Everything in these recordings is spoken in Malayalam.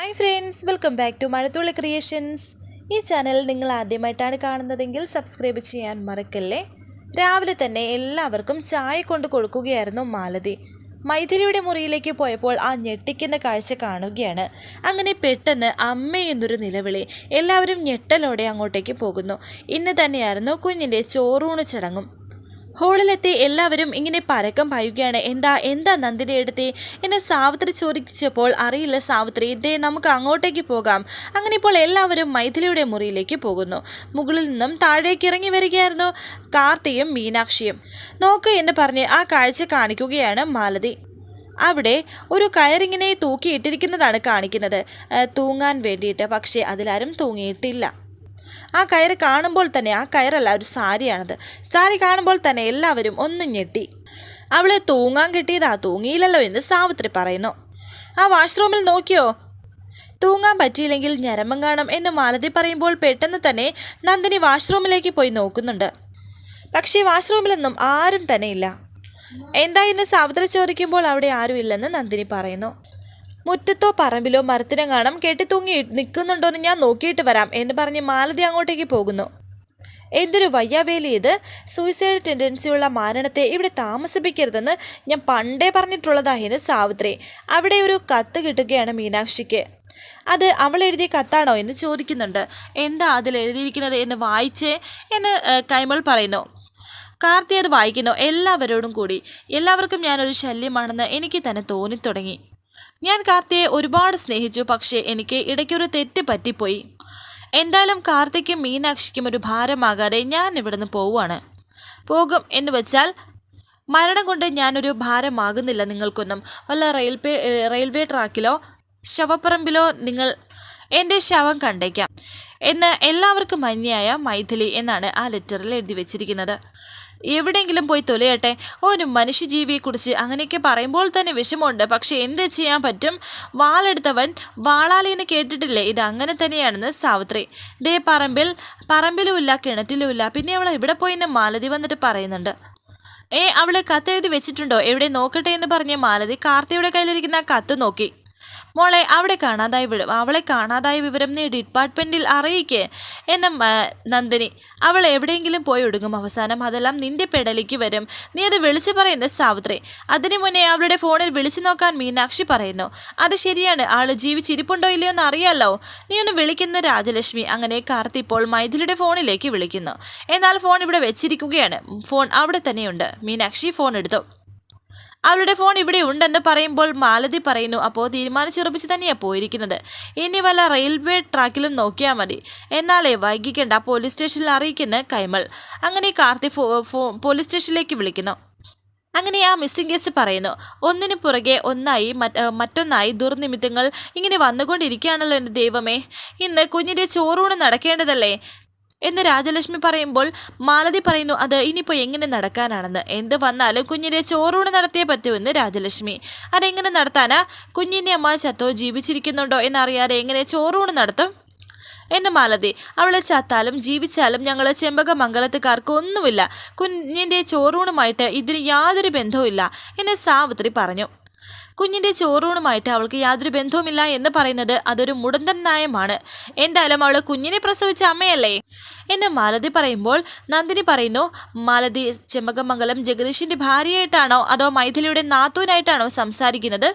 Hi friends, welcome back to Mazhathulli creations. ഈ ചാനൽ നിങ്ങൾ ആദ്യമായിട്ടാണ് കാണുന്നതെങ്കിൽ സബ്സ്ക്രൈബ് ചെയ്യാൻ മറക്കല്ലേ. രാവിലെ തന്നെ എല്ലാവർക്കും ചായ കൊണ്ട് കൊടുക്കുകയായിരുന്നു മാലതി. മൈഥിലിയുടെ മുറിയിലേക്ക് പോയപ്പോൾ ആ ഞെട്ടിക്കുന്ന കാഴ്ച കാണുകയാണ്. അങ്ങനെ പെട്ടെന്ന് അമ്മയെന്നൊരു നിലവിളി. എല്ലാവരും ഞെട്ടലോടെ അങ്ങോട്ടേക്ക് പോകുന്നു. ഇന്ന് തന്നെയായിരുന്നു കുഞ്ഞിൻ്റെ ചോറൂണ് ചടങ്ങും. ഹോളിലെത്തി എല്ലാവരും ഇങ്ങനെ പരക്കം പായുകയാണ്. എന്താ നന്ദിനി എടുത്തി എന്നെ സാവിത്രി ചോദിച്ചപ്പോൾ, അറിയില്ല സാവിത്രി, ഇതേ നമുക്ക് അങ്ങോട്ടേക്ക് പോകാം. അങ്ങനെ ഇപ്പോൾ എല്ലാവരും മൈഥിലിയുടെ മുറിയിലേക്ക് പോകുന്നു. മുകളിൽ നിന്നും താഴേക്ക് ഇറങ്ങി വരികയായിരുന്നു കാർത്തിയും മീനാക്ഷിയും. നോക്ക് എന്ന് പറഞ്ഞ് ആ കാഴ്ച കാണിക്കുകയാണ് മാലതി. അവിടെ ഒരു കയറിങ്ങനെ തൂക്കിയിട്ടിരിക്കുന്നതാണ് കാണിക്കുന്നത്, തൂങ്ങാൻ വേണ്ടിയിട്ട്. പക്ഷേ അതിലാരും തൂങ്ങിയിട്ടില്ല. ആ കയറ് കാണുമ്പോൾ തന്നെ, ആ കയറല്ല, ഒരു സാരിയാണത്. സാരി കാണുമ്പോൾ തന്നെ എല്ലാവരും ഒന്ന് ഞെട്ടി. അവളെ തൂങ്ങാൻ കിട്ടിയതാ, തൂങ്ങിയില്ലല്ലോ എന്ന് സാവിത്രി പറയുന്നു. ആ വാഷ്റൂമിൽ നോക്കിയോ, തൂങ്ങാൻ പറ്റിയില്ലെങ്കിൽ ഞരമ്പം കാണും എന്ന് മാലതി പറയുമ്പോൾ പെട്ടെന്ന് തന്നെ നന്ദിനി വാഷ്റൂമിലേക്ക് പോയി നോക്കുന്നുണ്ട്. പക്ഷേ വാഷ്റൂമിലൊന്നും ആരും തന്നെ ഇല്ല. എന്താ ഇന്ന് സാവിത്രി ചോദിക്കുമ്പോൾ അവിടെ ആരും ഇല്ലെന്ന് നന്ദിനി പറയുന്നു. മുറ്റത്തോ പറമ്പിലോ മരത്തിനെങ്ങാണം കെട്ടി തൂങ്ങി നിൽക്കുന്നുണ്ടോയെന്ന് ഞാൻ നോക്കിയിട്ട് വരാം എന്ന് പറഞ്ഞ് മാലതി അങ്ങോട്ടേക്ക് പോകുന്നു. എന്തൊരു വയ്യാവേലി ഇത്! സൂയിസൈഡ് ടെൻഡൻസിയുള്ള മാരണത്തെ ഇവിടെ താമസിപ്പിക്കരുതെന്ന് ഞാൻ പണ്ടേ പറഞ്ഞിട്ടുള്ളതായിരുന്നു സാവിത്രി. അവിടെ ഒരു കത്ത് കിട്ടുകയാണ് മീനാക്ഷിക്ക്. അത് അവൾ എഴുതിയ കത്താണോ എന്ന് ചോദിക്കുന്നുണ്ട്. എന്താ അതിൽ എഴുതിയിരിക്കുന്നത് എന്ന് വായിച്ചേ എന്ന് കൈമൾ പറയുന്നു. കാർത്തി അത് വായിക്കുന്നു. എല്ലാവരോടും കൂടി, എല്ലാവർക്കും ഞാനൊരു ശല്യമാണെന്ന് എനിക്ക് തന്നെ തോന്നിത്തുടങ്ങി. ഞാൻ കാർത്തിയെ ഒരുപാട് സ്നേഹിച്ചു, പക്ഷേ എനിക്ക് ഇടയ്ക്കൊരു തെറ്റ് പറ്റിപ്പോയി. എന്തായാലും കാർത്തിക്കും മീനാക്ഷിക്കും ഒരു ഭാരമാകാതെ ഞാൻ ഇവിടുന്ന് പോകും എന്ന് വെച്ചാൽ മരണം കൊണ്ട് ഞാനൊരു ഭാരമാകുന്നില്ല നിങ്ങൾക്കൊന്നും. വല്ല റെയിൽവേ ട്രാക്കിലോ ശവപ്പറമ്പിലോ നിങ്ങൾ എൻ്റെ ശവം കണ്ടേക്കാം എന്ന് എല്ലാവർക്കും മന്യായ മൈഥിലി എന്നാണ് ആ ലെറ്ററിൽ എഴുതി വെച്ചിരിക്കുന്നത്. എവിടെയെങ്കിലും പോയി തൊലയട്ടെ. ഒരു മനുഷ്യജീവിയെക്കുറിച്ച് അങ്ങനെയൊക്കെ പറയുമ്പോൾ തന്നെ വിഷമമുണ്ട്. പക്ഷെ എന്ത് ചെയ്യാൻ പറ്റും? വാളെടുത്തവൻ വാളാലിന്ന് കേട്ടിട്ടില്ലേ? ഇത് അങ്ങനെ തന്നെയാണെന്ന് സാവിത്രി. ദേ പറമ്പിലുമില്ല, കിണറ്റിലുമില്ല, പിന്നെ അവൾ എവിടെ പോയിന്ന് മാലതി വന്നിട്ട് പറയുന്നുണ്ട്. അവളെ കത്തെഴുതി വെച്ചിട്ടുണ്ടോ? എവിടെ നോക്കട്ടെ എന്ന് പറഞ്ഞ് മാലതി കാർത്തിയുടെ കയ്യിലിരിക്കുന്ന കത്ത് നോക്കി. മോളെ, അവളെ കാണാതായ വിവരം നീ ഡിപ്പാർട്ട്മെൻറ്റിൽ അറിയിക്കേ എന്ന നന്ദിനി. അവൾ എവിടെയെങ്കിലും പോയി ഒടുങ്ങും, അവസാനം അതെല്ലാം നിന്റെ പെടലിക്ക് വരും. നീ അത് വിളിച്ചു പറയുന്ന സാവിത്രി. അതിനു മുന്നേ അവളുടെ ഫോണിൽ വിളിച്ചു നോക്കാൻ മീനാക്ഷി പറയുന്നു. അത് ശരിയാണ്, ആള് ജീവിച്ചിരിപ്പുണ്ടോ ഇല്ലയോ എന്ന് അറിയാലോ. നീ ഒന്ന് വിളിക്കുന്ന രാജലക്ഷ്മി. അങ്ങനെ കാർത്തി ഇപ്പോൾ മൈഥിലിയുടെ ഫോണിലേക്ക് വിളിക്കുന്നു. എന്നാൽ ഫോൺ ഇവിടെ വെച്ചിരിക്കുകയാണ്. ഫോൺ അവിടെ തന്നെയുണ്ട്. മീനാക്ഷി ഫോൺ എടുത്തു. അവളുടെ ഫോൺ ഇവിടെ ഉണ്ടെന്ന് പറയുമ്പോൾ മാലതി പറയുന്നു, അപ്പോൾ തീരുമാനിച്ചുറപ്പിച്ച് തന്നെയാണ് പോയിരിക്കുന്നത്. ഇനി വല്ല റെയിൽവേ ട്രാക്കിലും നോക്കിയാൽ മതി. എന്നാലേ വൈകിക്കേണ്ട, പോലീസ് സ്റ്റേഷനിൽ അറിയിക്കുന്ന കൈമൾ. അങ്ങനെ കാർത്തി പോലീസ് സ്റ്റേഷനിലേക്ക് വിളിക്കുന്നു. അങ്ങനെ ആ മിസ്സിംഗ് കേസ് പറയുന്നു. ഒന്നിനു പുറകെ ഒന്നായി മറ്റൊന്നായി ദുർനിമിത്തങ്ങൾ ഇങ്ങനെ വന്നുകൊണ്ടിരിക്കുകയാണല്ലോ എൻ്റെ ദൈവമേ. ഇന്ന് കുഞ്ഞിൻ്റെ ചോറൂണ് നടക്കേണ്ടതല്ലേ എന്ന് രാജലക്ഷ്മി പറയുമ്പോൾ മാലതി പറയുന്നു, അത് ഇനിയിപ്പോൾ എങ്ങനെ നടക്കാനാണെന്ന്. എന്ത് വന്നാലും കുഞ്ഞിൻ്റെ ചോറൂണ് നടത്തിയേ പറ്റുമെന്ന് രാജലക്ഷ്മി. അതെങ്ങനെ നടത്താനാ? കുഞ്ഞിൻ്റെ അമ്മ ചത്തോ ജീവിച്ചിരിക്കുന്നുണ്ടോ എന്നറിയാതെ എങ്ങനെ ചോറൂണ് നടത്തും എന്ന് മാലതി. അവളെ ചത്താലും ജീവിച്ചാലും ഞങ്ങൾ ചെമ്പകമംഗലത്തുകാർക്ക് ഒന്നുമില്ല. കുഞ്ഞിൻ്റെ ചോറൂണുമായിട്ട് ഇതിന് യാതൊരു ബന്ധവുമില്ല എന്ന് സാവിത്രി പറഞ്ഞു. കുഞ്ഞിൻ്റെ ചോറൂണുമായിട്ട് അവൾക്ക് യാതൊരു ബന്ധവുമില്ല എന്ന് പറയുന്നത് അതൊരു മുടന്തൻ ന്യായമാണ്. എന്തായാലും അവൾ കുഞ്ഞിനെ പ്രസവിച്ച അമ്മയല്ലേ എന്ന് മാലതി പറയുമ്പോൾ നന്ദിനി പറയുന്നു, മാലതി ചെമ്പകമംഗലം ജഗദീഷിൻ്റെ ഭാര്യയായിട്ടാണോ അതോ മൈഥിലിയുടെ നാത്തൂനായിട്ടാണോ സംസാരിക്കുന്നത്?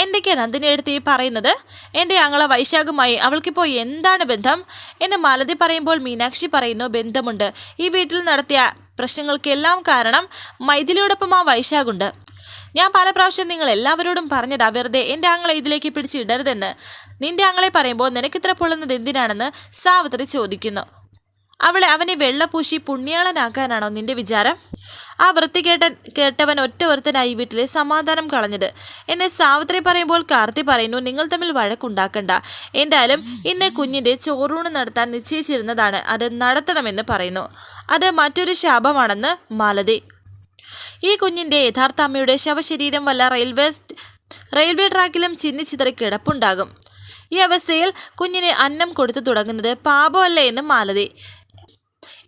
എന്തൊക്കെയാണ് നന്ദിനി എടുത്ത് പറയുന്നത്? എൻ്റെ ആങ്ങള വൈശാഖുമായി അവൾക്കിപ്പോൾ എന്താണ് ബന്ധം എന്ന് മാലതി പറയുമ്പോൾ മീനാക്ഷി പറയുന്നു, ബന്ധമുണ്ട്. ഈ വീട്ടിൽ നടത്തിയ പ്രശ്നങ്ങൾക്കെല്ലാം കാരണം മൈഥിലിയോടൊപ്പം ആ വൈശാഖുണ്ട്. ഞാൻ പല പ്രാവശ്യം നിങ്ങൾ എല്ലാവരോടും പറഞ്ഞതാ വെറുതെ എൻ്റെ ആങ്ങളെ ഇതിലേക്ക് പിടിച്ചിടരുതെന്ന്. നിന്റെ ആങ്ങളെ പറയുമ്പോൾ നിനക്കിത്ര പൊള്ളുന്നത് എന്തിനാണെന്ന് സാവിത്രി ചോദിക്കുന്നു. അവനെ വെള്ളപൂശി പുണ്യാളനാക്കാനാണോ നിന്റെ വിചാരം? ആ വൃത്തി കേട്ടവൻ ഒറ്റ ഒരുത്തനായി വീട്ടിലെ സമാധാനം കളഞ്ഞത് എന്നെ സാവിത്രി പറയുമ്പോൾ കാർത്തി പറയുന്നു, നിങ്ങൾ തമ്മിൽ വഴക്കുണ്ടാക്കണ്ട. എന്തായാലും ഇന്ന് കുഞ്ഞിൻ്റെ ചോറൂണ് നടത്താൻ നിശ്ചയിച്ചിരുന്നതാണ്, അത് നടത്തണമെന്ന് പറയുന്നു. അത് മറ്റൊരു ശാപമാണെന്ന് മാലതി. ഈ കുഞ്ഞിൻ്റെ യഥാർത്ഥ അമ്മയുടെ ശവശരീരം വല്ല റെയിൽവേ ട്രാക്കിലും ചിന്നിച്ചിതറി കിടപ്പുണ്ടാകും. ഈ അവസ്ഥയിൽ കുഞ്ഞിന് അന്നം കൊടുത്തു തുടങ്ങുന്നത് പാപമല്ലേ എന്ന് മാലതി.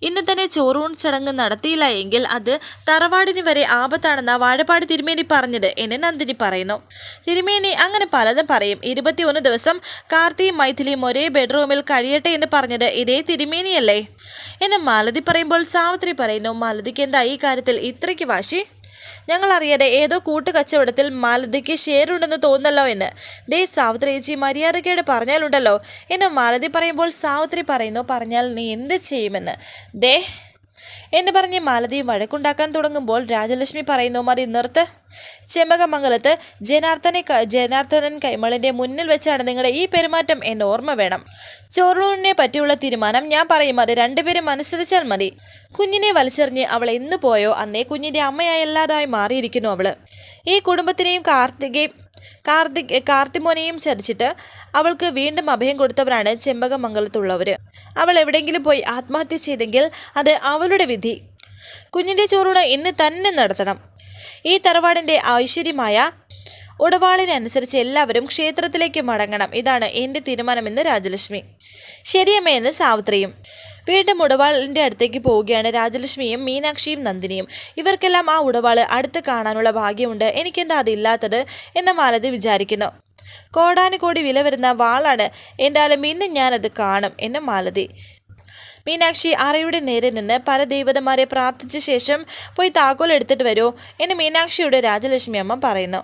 ഇന്ന് തന്നെ ചോറൂൺ ചടങ്ങ് നടത്തിയില്ല എങ്കിൽ അത് തറവാടിന് വരെ ആപത്താണെന്ന വാഴപ്പാട് തിരുമേനി പറഞ്ഞത് എന്ന് നന്ദിനി പറയുന്നു. തിരുമേനി അങ്ങനെ പലതും പറയും. 21 ദിവസം കാർത്തിയും മൈഥിലിയും ഒരേ ബെഡ്റൂമിൽ കഴിയട്ടെ എന്ന് പറഞ്ഞത് ഇതേ തിരുമേനിയല്ലേ എന്ന് മാലതി പറയുമ്പോൾ സാവിത്രി പറയുന്നു, മാലതിക്ക് എന്താ ഈ കാര്യത്തിൽ ഇത്രയ്ക്ക് വാശി? ഞങ്ങൾ അറിയാതെ ഏതോ കൂട്ടുകച്ചവടത്തിൽ മാലതിക്ക് ഷെയറുണ്ടെന്ന് തോന്നല്ലോ എന്ന്. ദേ സാവിത്രി ചേച്ചി മര്യാദക്കേട് പറഞ്ഞാലുണ്ടല്ലോ എന്ന് മാലതി പറയുമ്പോൾ സാവിത്രി പറയുന്നു, പറഞ്ഞാൽ നീ എന്ത് ചെയ്യുമെന്ന്. ദേ എന്ന് പറഞ്ഞ് മാലതി വഴക്കുണ്ടാക്കാൻ തുടങ്ങുമ്പോൾ രാജലക്ഷ്മി പറയുന്നു, മതി നിർത്ത്. ചെമ്പകമംഗലത്ത് ജനാർദ്ദനൻ കൈമളിൻ്റെ മുന്നിൽ വെച്ചാണ് നിങ്ങളുടെ ഈ പെരുമാറ്റം എന്ന് ഓർമ്മ വേണം. ചോറൂണിനെ പറ്റിയുള്ള തീരുമാനം ഞാൻ പറയും, അത് രണ്ടുപേരും അനുസരിച്ചാൽ മതി. കുഞ്ഞിനെ വലിച്ചെറിഞ്ഞ് അവൾ എന്ന് പോയോ അന്നേ കുഞ്ഞിൻ്റെ അമ്മയായല്ലാതായി മാറിയിരിക്കുന്നു അവൾ. ഈ കുടുംബത്തിനെയും കാർത്തിമോനെയും ചതിച്ചിട്ട് അവൾക്ക് വീണ്ടും അഭയം കൊടുത്തവരാണ് ചെമ്പകമംഗലത്തുള്ളവർ. അവൾ എവിടെയെങ്കിലും പോയി ആത്മഹത്യ ചെയ്തെങ്കിൽ അത് അവളുടെ വിധി. കുഞ്ഞിൻ്റെ ചോറൂണ് ഇന്ന് തന്നെ നടത്തണം. ഈ തറവാടിൻ്റെ ഐശ്വര്യമായ ഉടവാളിനനുസരിച്ച് എല്ലാവരും ക്ഷേത്രത്തിലേക്ക് മടങ്ങണം. ഇതാണ് എൻ്റെ തീരുമാനമെന്ന് രാജലക്ഷ്മി. ശരിയമ്മയെന്ന് സാവിത്രിയും. വീണ്ടും ഉടവാളിൻ്റെ അടുത്തേക്ക് പോവുകയാണ് രാജലക്ഷ്മിയും മീനാക്ഷിയും നന്ദിനിയും. ഇവർക്കെല്ലാം ആ ഉടവാള് അടുത്ത് കാണാനുള്ള ഭാഗ്യമുണ്ട്. എനിക്കെന്താ അതില്ലാത്തത് എന്ന് മാലതി വിചാരിക്കുന്നു. കോടാനുകോടി വില വരുന്ന വാളാണ്. എന്തായാലും ഇന്ന് ഞാനത് കാണും എന്ന് മാലതി. മീനാക്ഷി അറയുടെ നേരെ നിന്ന് പല ദേവതമാരെ പ്രാർത്ഥിച്ച ശേഷം പോയി താക്കോൽ എടുത്തിട്ട് വരൂ എന്ന് മീനാക്ഷിയുടെ രാജലക്ഷ്മി അമ്മ പറയുന്നു.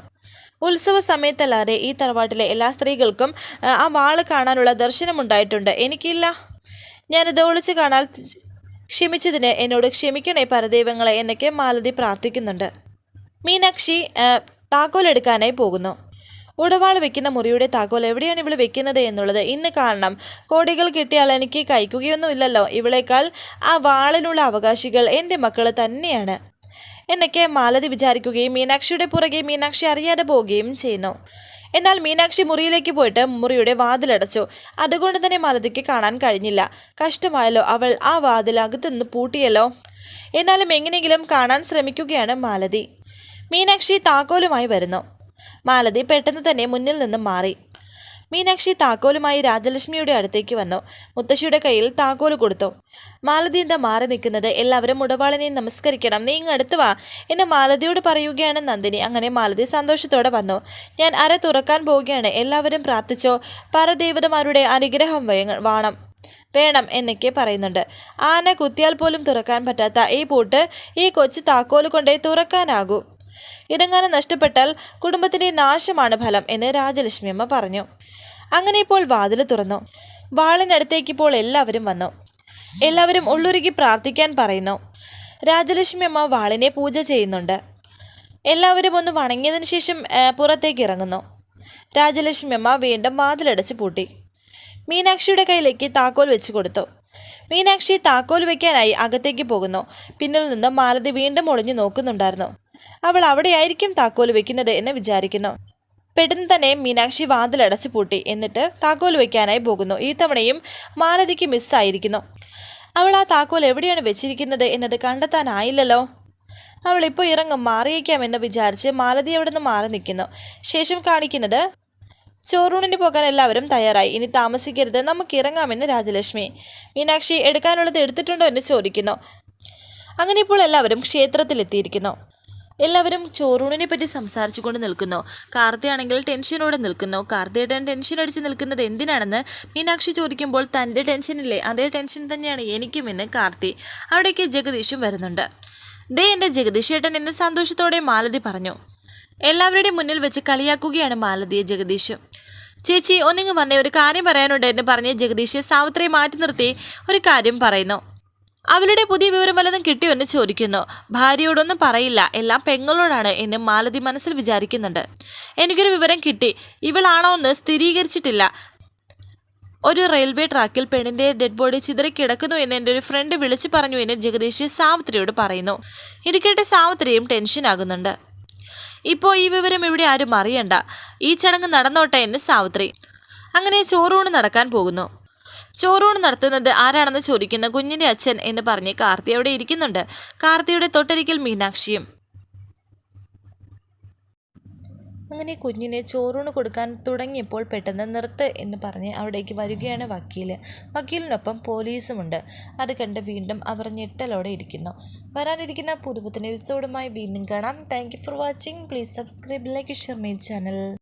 ഉത്സവ സമയത്തല്ലാതെ ഈ തറവാട്ടിലെ എല്ലാ സ്ത്രീകൾക്കും ആ വാള് കാണാനുള്ള ദർശനമുണ്ടായിട്ടുണ്ട്. എനിക്കില്ല. ഞാനത് ഒളിച്ച് കാണാൻ ക്ഷമിച്ചതിന് എന്നോട് ക്ഷമിക്കണേ പരദൈവങ്ങളെ എന്നൊക്കെ മാലതി പ്രാർത്ഥിക്കുന്നുണ്ട്. മീനാക്ഷി താക്കോൽ എടുക്കാനായി പോകുന്നു. ഉടവാൾ വെക്കുന്ന മുറിയുടെ താക്കോൽ എവിടെയാണ് ഇവൾ വെക്കുന്നത് എന്നുള്ളത് ഇന്ന് കാണണം. കോടികൾ കിട്ടിയാൽ എനിക്ക് കഴിക്കുകയൊന്നുമില്ലല്ലോ. ഇവളേക്കാൾ ആ വാളിനുള്ള അവകാശികൾ എൻ്റെ മക്കൾ തന്നെയാണ് എന്നൊക്കെ മാലതി വിചാരിക്കുകയും മീനാക്ഷിയുടെ പുറകെ മീനാക്ഷി അറിയാതെ പോവുകയും ചെയ്യുന്നു. എന്നാൽ മീനാക്ഷി മുറിയിലേക്ക് പോയിട്ട് മുറിയുടെ വാതിലടച്ചു. അതുകൊണ്ട് തന്നെ മാലതിക്ക് കാണാൻ കഴിഞ്ഞില്ല. കഷ്ടമായല്ലോ, അവൾ ആ വാതിൽ അകത്തുനിന്ന് പൂട്ടിയല്ലോ. എന്നാലും എങ്ങനെയെങ്കിലും കാണാൻ ശ്രമിക്കുകയാണ് മാലതി. മീനാക്ഷി താക്കോലുമായി വരുന്നു. മാലതി പെട്ടെന്ന് തന്നെ മുന്നിൽ നിന്നും മാറി. മീനാക്ഷി താക്കോലുമായി രാജലക്ഷ്മിയുടെ അടുത്തേക്ക് വന്നു. മുത്തശ്ശിയുടെ കയ്യിൽ താക്കോല് കൊടുത്തു. മാലതി എന്താ മാറി നിൽക്കുന്നത്? എല്ലാവരും ഉടവാളിനെ നമസ്കരിക്കണം, നീ ഇങ്ങ് അടുത്ത് വാ എന്ന് മാലതിയോട് പറയുകയാണ് നന്ദിനി. അങ്ങനെ മാലതി സന്തോഷത്തോടെ വന്നു. ഞാൻ അര തുറക്കാൻ പോവുകയാണ്, എല്ലാവരും പ്രാർത്ഥിച്ചോ, പരദേവതമാരുടെ അനുഗ്രഹം വേണം എന്നൊക്കെ പറയുന്നുണ്ട്. ആന കുത്തിയാൽ പോലും തുറക്കാൻ പറ്റാത്ത ഈ പൂട്ട് ഈ കൊച്ചു താക്കോല് കൊണ്ടേ തുറക്കാനാകൂ. ഇടങ്ങാനം നഷ്ടപ്പെട്ടാൽ കുടുംബത്തിൻ്റെ നാശമാണ് ഫലം എന്ന് രാജലക്ഷ്മി അമ്മ പറഞ്ഞു. അങ്ങനെ ഇപ്പോൾ വാതിൽ തുറന്നു. വാളിനടുത്തേക്ക് ഇപ്പോൾ എല്ലാവരും വന്നു. എല്ലാവരും ഉള്ളുരുകി പ്രാർത്ഥിക്കാൻ പറയുന്നു. രാജലക്ഷ്മി അമ്മ വാളിനെ പൂജ ചെയ്യുന്നുണ്ട്. എല്ലാവരും ഒന്ന് വണങ്ങിയതിന് ശേഷം പുറത്തേക്ക് ഇറങ്ങുന്നു. രാജലക്ഷ്മി അമ്മ വീണ്ടും വാതിലടച്ച് പൂട്ടി. മീനാക്ഷിയുടെ കയ്യിലേക്ക് താക്കോൽ വെച്ച് കൊടുത്തു. മീനാക്ഷി താക്കോൽ വെക്കാനായി അകത്തേക്ക് പോകുന്നു. പിന്നിൽ നിന്ന് മാലതി വീണ്ടും ഒളിഞ്ഞു നോക്കുന്നുണ്ടായിരുന്നു. അവൾ അവിടെയായിരിക്കും താക്കോൽ വെക്കുന്നത് എന്ന് വിചാരിക്കുന്നു. പെട്ടെന്ന് തന്നെ മീനാക്ഷി വാതിലടച്ച് പൂട്ടി. എന്നിട്ട് താക്കോൽ വയ്ക്കാനായി പോകുന്നു. ഈ തവണയും മാലതിക്ക് മിസ്സായിരിക്കുന്നു. അവൾ ആ താക്കോൽ എവിടെയാണ് വെച്ചിരിക്കുന്നത് എന്നത് കണ്ടെത്താനായില്ലല്ലോ. അവൾ ഇപ്പോൾ ഇറങ്ങും, മാറിയേക്കാമെന്ന് വിചാരിച്ച് മാലതി അവിടെ നിന്ന് മാറി നിൽക്കുന്നു. ശേഷം കാണിക്കുന്നത് ചോറൂണിന് പോകാൻ എല്ലാവരും തയ്യാറായി. ഇനി താമസിക്കരുത്, നമുക്ക് ഇറങ്ങാമെന്ന് രാജലക്ഷ്മി. മീനാക്ഷി എടുക്കാനുള്ളത് എടുത്തിട്ടുണ്ടോ എന്ന് ചോദിക്കുന്നു. അങ്ങനെ ഇപ്പോൾ എല്ലാവരും ക്ഷേത്രത്തിലെത്തിയിരിക്കുന്നു. എല്ലാവരും ചോറൂണിനെ പറ്റി സംസാരിച്ചു കൊണ്ട് നിൽക്കുന്നു. കാർത്തിയാണെങ്കിൽ ടെൻഷനോടെ നിൽക്കുന്നു. കാർത്തിയേട്ടൻ ടെൻഷൻ അടിച്ച് നിൽക്കുന്നത് എന്തിനാണെന്ന് മീനാക്ഷി ചോദിക്കുമ്പോൾ തൻ്റെ ടെൻഷനില്ലേ, അതേ ടെൻഷൻ തന്നെയാണ് എനിക്കുമെന്ന് കാർത്തി. അവിടേക്ക് ജഗദീഷും വരുന്നുണ്ട്. ദേ എൻ്റെ ജഗദീഷേട്ടൻ എന്ന് സന്തോഷത്തോടെ മാലതി പറഞ്ഞു. എല്ലാവരുടെയും മുന്നിൽ വെച്ച് കളിയാക്കുകയാണ് മാലതിയെ ജഗദീഷ്. ചേച്ചി ഒന്നിങ്ങ് വന്നേ, ഒരു കാര്യം പറയാനുണ്ട് എന്ന് പറഞ്ഞ് ജഗദീഷ് സാവിത്രിയെ മാറ്റി നിർത്തി ഒരു കാര്യം പറയുന്നു. അവളുടെ പുതിയ വിവരം വല്ലതും കിട്ടിയോ എന്ന് ചോദിക്കുന്നു. ഭാര്യയോടൊന്നും പറയില്ല, എല്ലാം പെങ്ങളോടാണ് എന്ന് മാലതി മനസ്സിൽ വിചാരിക്കുന്നുണ്ട്. എനിക്കൊരു വിവരം കിട്ടി, ഇവളാണോ എന്ന് സ്ഥിരീകരിച്ചിട്ടില്ല. ഒരു റെയിൽവേ ട്രാക്കിൽ പെണ്ണിൻ്റെ ഡെഡ് ബോഡി ചിതറിക്കിടക്കുന്നു എന്ന് എൻ്റെ ഒരു ഫ്രണ്ട് വിളിച്ചു പറഞ്ഞു എന്ന് ജഗദീഷ് സാവിത്രിയോട് പറയുന്നു. ഇത് കേട്ട് സാവിത്രിയും ടെൻഷനാകുന്നുണ്ട്. ഇപ്പോൾ ഈ വിവരം ഇവിടെ ആരും അറിയണ്ട, ഈ ചടങ്ങ് നടന്നോട്ടെ എന്ന് സാവിത്രി. അങ്ങനെ ചോറൂണ് നടക്കാൻ പോകുന്നു. ചോറൂണ് നടത്തുന്നത് ആരാണെന്ന് ചോദിക്കുന്ന കുഞ്ഞിൻ്റെ അച്ഛൻ എന്ന് പറഞ്ഞ് കാർത്തി അവിടെ ഇരിക്കുന്നുണ്ട്. കാർത്തിയുടെ തൊട്ടരികിൽ മീനാക്ഷിയും. അങ്ങനെ കുഞ്ഞിനെ ചോറൂണ് കൊടുക്കാൻ തുടങ്ങിയപ്പോൾ പെട്ടെന്ന് നിർത്ത് എന്ന് പറഞ്ഞ് അവിടേക്ക് വരികയാണ് വക്കീലിനൊപ്പം പോലീസുമുണ്ട്. അത് കണ്ട് വീണ്ടും അവർ ഞെട്ടലോടെ ഇരിക്കുന്നു. വരാനിരിക്കുന്ന പുതുപുത്തൻ എപ്പിസോഡുമായി വീണ്ടും കാണാം. Thank you for watching. Please subscribe, like, share my channel.